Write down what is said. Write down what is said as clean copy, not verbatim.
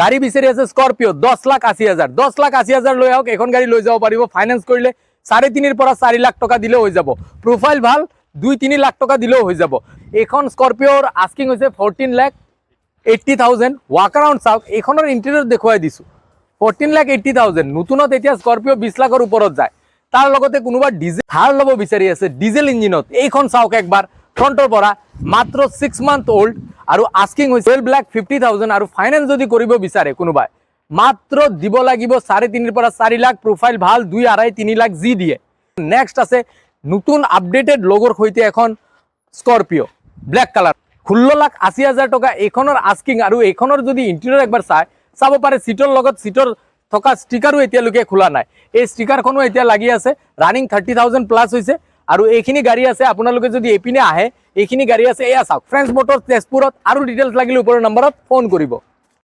গাড়ী বিচাৰি আছে স্কৰপিঅ 10,80,000 10,80,000 লৈ আহক এখন গাড়ী লৈ যাব পাৰিব ফাইনেন্স কৰিলে 3.5 পৰা 4 লাখ টকা দিলেও হৈ যাব প্ৰফাইল ভাল 2-3 লাখ টকা দিলেও হৈ যাব এখন স্কৰপিঅৰ আস্কিং হৈছে 14,80,000 ৱাক আৰাউণ্ড চাওক এখনৰ ইণ্টেৰিয়ৰ দেখুৱাই দিছো 14,80,000 নতুনত এতিয়া স্কৰপিঅ 20 লাখৰ ওপৰত যায় তাৰ লগতে কোনোবা ডিজেল থাৰ ল'ব বিচাৰি আছে ডিজেল ইঞ্জিনত এইখন চাওক একবাৰ ফ্ৰণ্টৰ পৰা মাত্ৰ 6 মান্থ ওল্ড আৰু আস্কিং হৈছে 12,50,000 আৰু ফাইনেন্স যদি কৰিব বিচাৰে কোনোবাই মাত্ৰ দিব লাগিব 3.5 পৰা 4 লাখ প্ৰফাইল ভাল 2.5-3 লাখ জি দিয়ে নেক্সট আছে নতুন আপডেটেড লগৰ সৈতে এখন স্কৰপিঅ ব্ল্যাক কালাৰ 16,80,000 টকা এখনৰ আস্কিং আৰু এখনৰ যদি ইণ্টেৰিয়ৰ একবাৰ চাব পাৰে সিটৰ লগত সিটৰ থকা ষ্টিকাৰো এতিয়ালৈকে খোলা নাই এই ষ্টিকাৰখনো এতিয়া লাগি আছে ৰানিং 30,000 প্লাস হৈছে আৰু এইখিনি গাড়ী আছে আপোনালোকে যদি এপিনে আহে এইখিনি গাড়ী আছে এয়া চাওক ফ্ৰেন্স মোটৰছ তেজপুৰত আৰু ডিটেইলছ লাগিলে ওপৰৰ নম্বৰত ফোন কৰিব